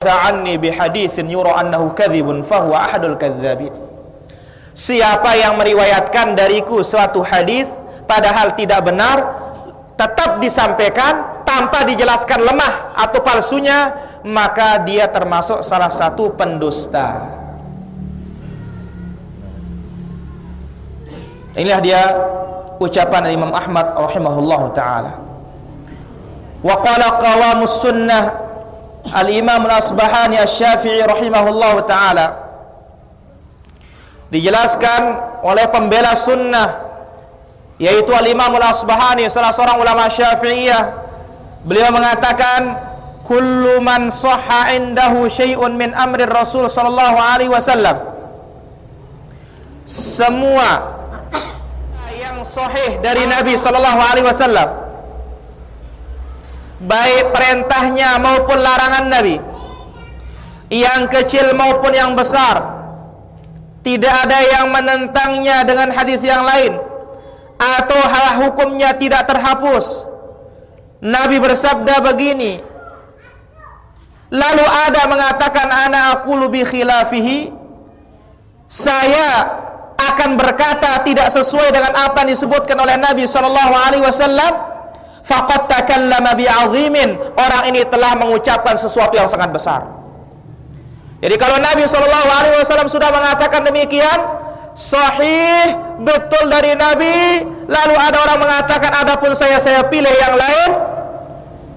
Ta'anni bihaditsin yura annahu kadzibun fahuwa ahadul kadzdzabin. Siapa yang meriwayatkan dariku suatu hadis padahal tidak benar, tetap disampaikan tanpa dijelaskan lemah atau palsunya, maka dia termasuk salah satu pendusta. Inilah dia ucapan Imam Ahmad rahimahullahu taala. Wa qala qawamus sunnah Al-Imam Al-Asbahani Asy-Syafi'i rahimahullahu ta'ala, dijelaskan oleh pembela sunnah yaitu Al-Imam Al-Asbahani, salah seorang ulama Syafi'iyah. Beliau mengatakan, kullu man sahha indahu syai'un min amri Rasul sallallahu alaihi wasallam, semua yang sahih dari Nabi sallallahu alaihi wasallam, baik perintahnya maupun larangan Nabi, yang kecil maupun yang besar, tidak ada yang menentangnya dengan hadis yang lain atau hal hukumnya tidak terhapus. Nabi bersabda begini, lalu ada mengatakan ana aqulu bi khilafihi, saya akan berkata tidak sesuai dengan apa yang disebutkan oleh Nabi sallallahu alaihi wasallam, faqad takallama bi'azimin, orang ini telah mengucapkan sesuatu yang sangat besar. Jadi kalau Nabi SAW sudah mengatakan demikian, sahih, betul dari Nabi, lalu ada orang mengatakan adapun saya pilih yang lain,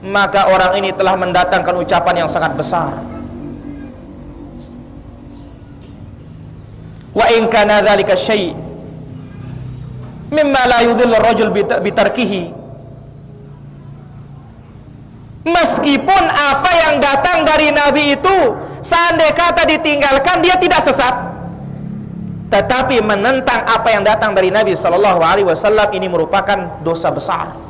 maka orang ini telah mendatangkan ucapan yang sangat besar. Wa in kana dzalika syai' mimma la yudhillu ar-rajul bitarkihi, meskipun apa yang datang dari Nabi itu seandai kata ditinggalkan dia tidak sesat, tetapi menentang apa yang datang dari Nabi sallallahu alaihi wasallam ini merupakan dosa besar.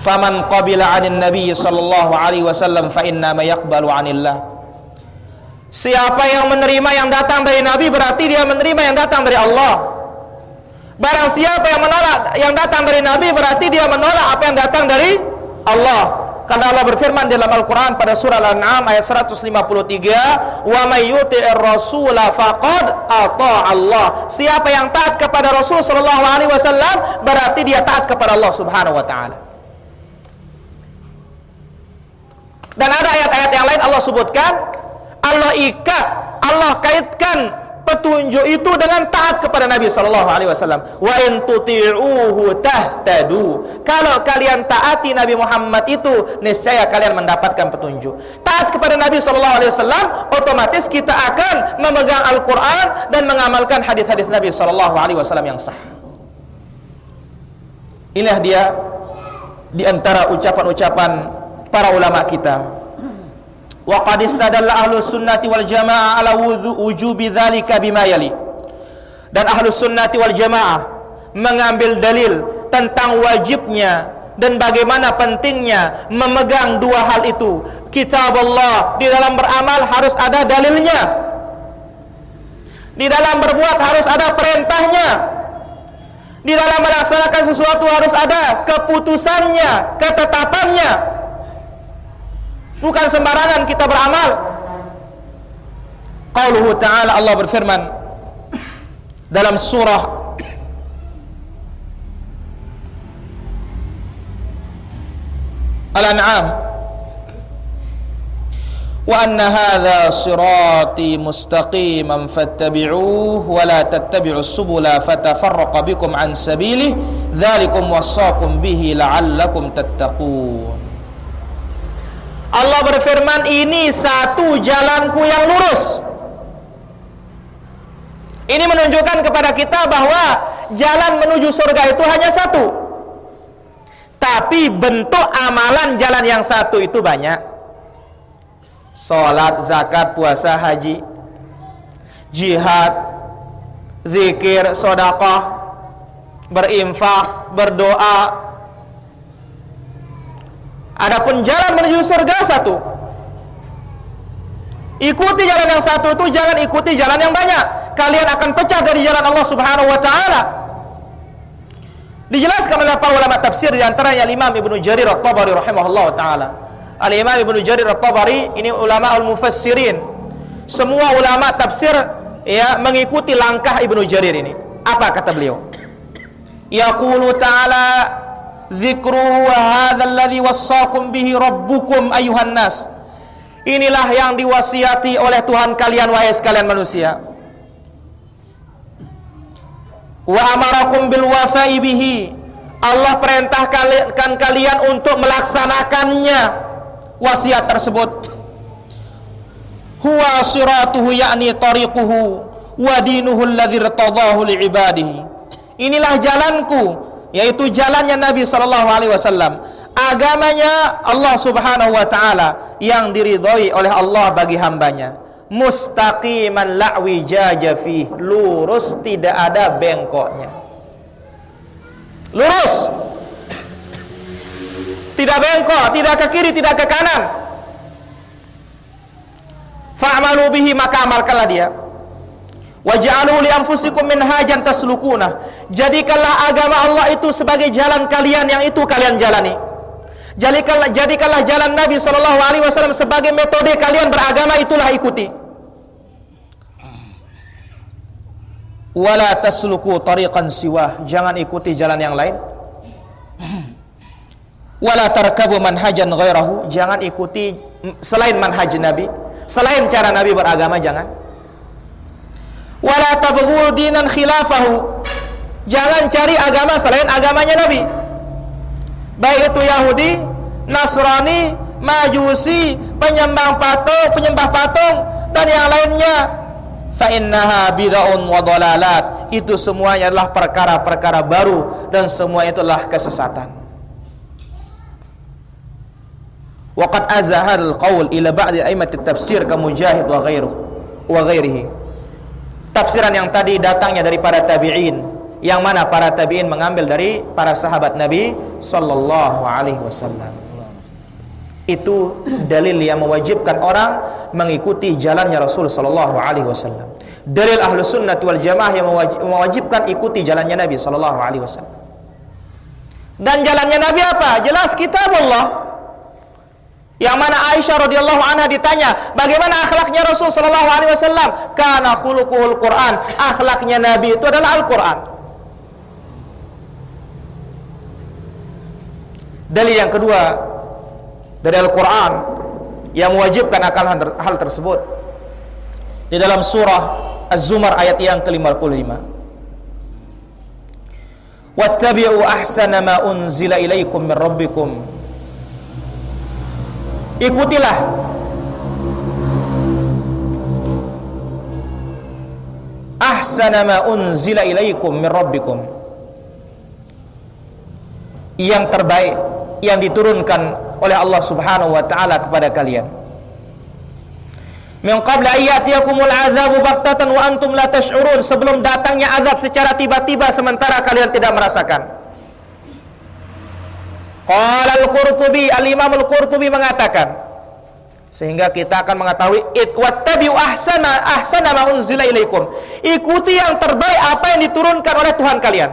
Faman qabila 'anil nabiy sallallahu alaihi wasallam fa inna ma yaqbalu 'anillah. Siapa yang menerima yang datang dari Nabi berarti dia menerima yang datang dari Allah. Barang siapa yang menolak yang datang dari Nabi berarti dia menolak apa yang datang dari Allah. Karena Allah berfirman dalam Al-Quran pada surah Al-An'am ayat 153, wa may yuti'ir rasula faqad ata'a Allah. Siapa yang taat kepada Rasul sallallahu alaihi wasallam berarti dia taat kepada Allah Subhanahu wa taala. Dan ada ayat-ayat yang lain Allah sebutkan, Allah kaitkan petunjuk itu dengan taat kepada Nabi sallallahu alaihi wasallam. Wa in tuti'uhu tahtadu. Kalau kalian taati Nabi Muhammad itu, niscaya kalian mendapatkan petunjuk. Taat kepada Nabi sallallahu alaihi wasallam, otomatis kita akan memegang Al-Qur'an dan mengamalkan hadis-hadis Nabi sallallahu alaihi wasallam yang sah. Inilah dia di antara ucapan-ucapan para ulama kita. Wa qad istadalla ahlus sunnati wal jamaah ala wujubi dzalika bima yali. Dan ahlus sunnati wal jamaah mengambil dalil tentang wajibnya dan bagaimana pentingnya memegang dua hal itu. Kitab Allah, di dalam beramal harus ada dalilnya, di dalam berbuat harus ada perintahnya, di dalam melaksanakan sesuatu harus ada keputusannya, ketetapannya. Bukan sembarangan kita beramal. Qauluhu ta'ala, Allah berfirman dalam surah Al-An'am, wa anna hadha sirati mustaqiman fattabi'uhu wa la tattabi'us subula fatafarraqa bikum an sabilihi dzalikum wassaqum bihi la'allakum tattaqun. Allah berfirman, ini satu jalanku yang lurus. Ini menunjukkan kepada kita bahwa jalan menuju surga itu hanya satu, tapi bentuk amalan jalan yang satu itu banyak. Salat, zakat, puasa, haji, jihad, zikir, sedekah, berinfak, berdoa. Adapun jalan menuju surga satu. Ikuti jalan yang satu itu, jangan ikuti jalan yang banyak. Kalian akan pecah dari jalan Allah Subhanahu wa taala. Dijelaskan oleh para ulama tafsir, di antaranya Imam Ibnu Jarir At-Tabari rahimahullah taala. Al-Imam Ibnu Jarir At-Tabari ini ulama al-mufassirin. Semua ulama tafsir ya mengikuti langkah Ibnu Jarir ini. Apa kata beliau? Yaqulu ta'ala dzikru hadzal ladzi wassaqum bihi rabbukum ayyuhan nas. Inilah yang diwasiati oleh Tuhan kalian wahai sekalian manusia. Wa amarakum bil wafa'i bihi. Allah perintahkan kalian untuk melaksanakannya wasiat tersebut. Huwa siratuhu yakni tariquhu wa dinuhu alladzi irtadahu li ibadihi. Inilah jalanku, yaitu jalannya Nabi sallallahu alaihi wasallam. Agamanya Allah Subhanahu wa taala yang diridhoi oleh Allah bagi hambanya. Mustaqiman la'wi jajafih, lurus tidak ada bengkoknya, lurus, tidak bengkok, tidak ke kiri, tidak ke kanan. Fa'malu bihi, maka amalkanlah dia. Waj'alu li anfusikum minhajan taslukuna, jadikanlah agama Allah itu sebagai jalan kalian yang itu kalian jalani. Jadikanlah jalan Nabi SAW sebagai metode kalian beragama, itulah ikuti. Wala tasluku tariqan siwah, jangan ikuti jalan yang lain. Wala tarkabu manhajan ghairahu, jangan ikuti selain manhaj Nabi, selain cara Nabi beragama, jangan. Wala tabghul dinan khilafahu, jangan cari agama selain agamanya Nabi, baik itu Yahudi, Nasrani, Majusi, penyembah patung dan yang lainnya. Fa innaha bid'un wa dhalalat, itu semuanya adalah perkara-perkara baru dan semua itu adalah kesesatan. Wa qad azahal qaul ila ba'd a'immat at-tafsir ka Mujahid wa ghairihi. Tafsiran yang tadi datangnya dari para tabi'in, yang mana para tabi'in mengambil dari para sahabat Nabi sallallahu alaihi wasallam. Itu dalil yang mewajibkan orang mengikuti jalannya Rasul sallallahu alaihi wasallam. Dalil Ahlus Sunnah wal Jamaah yang mewajibkan ikuti jalannya Nabi sallallahu alaihi wasallam. Dan jalannya Nabi apa? Jelas kitab Allah. Yang mana Aisyah radhiyallahu anha ditanya, bagaimana akhlaknya Rasul sallallahu alaihi wasallam? Kana khuluquhul Quran. Akhlaknya Nabi itu adalah Al-Qur'an. Dalil yang kedua dari Al-Quran yang mewajibkan akan hal tersebut di dalam surah Az-Zumar ayat yang ke-55. Wattabi'u ahsana ma unzila ilaikum min rabbikum. Ikutilah ahsana ma unzila ilaikum min rabbikum, yang terbaik yang diturunkan oleh Allah Subhanahu wa taala kepada kalian. Min qabli ayyatiyakumul azabu baghtatan wa antum la tash'urun, sebelum datangnya azab secara tiba-tiba sementara kalian tidak merasakan. Qala al-Qurtubi, al-Imam al-Qurtubi mengatakan, sehingga kita akan mengetahui wattabi'u ahsana ma unzila ilaikum, ikuti yang terbaik apa yang diturunkan oleh Tuhan kalian.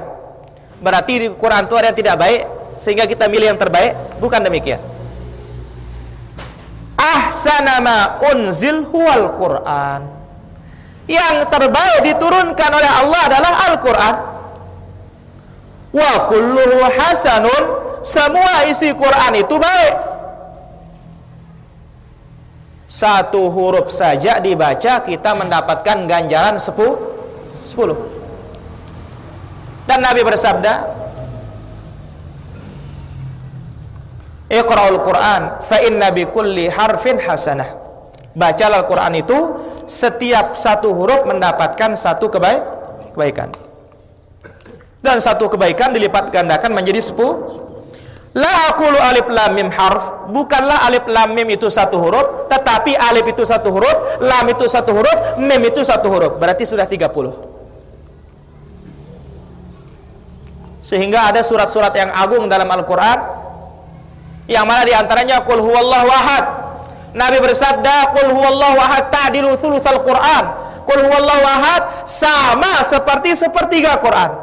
Berarti di Quran itu ada yang tidak baik sehingga kita milih yang terbaik? Bukan demikian. Ahsana ma unzil huwal Quran, yang terbaik diturunkan oleh Allah adalah Al-Quran. Wa kulluhu hasanun, semua isi Quran itu baik. Satu huruf saja dibaca kita mendapatkan ganjaran 10. Dan Nabi bersabda, Iqra'ul Quran fa inna bi kulli harfin hasanah. Bacalah Al-Quran itu, setiap satu huruf mendapatkan satu kebaikan. Dan satu kebaikan dilipat gandakan menjadi 10. La aqulu alif lam mim harf, bukanlah alif lam mim itu satu huruf, tetapi alif itu satu huruf, lam itu satu huruf, mim itu satu huruf. Berarti sudah 30. Sehingga ada surat-surat yang agung dalam Al-Quran, yang mana diantaranya Qul huwallahu ahad. Nabi bersabda, Qul huwallahu ahad ta'dilu thulutsal Quran. Qul huwallahu ahad sama seperti sepertiga Quran.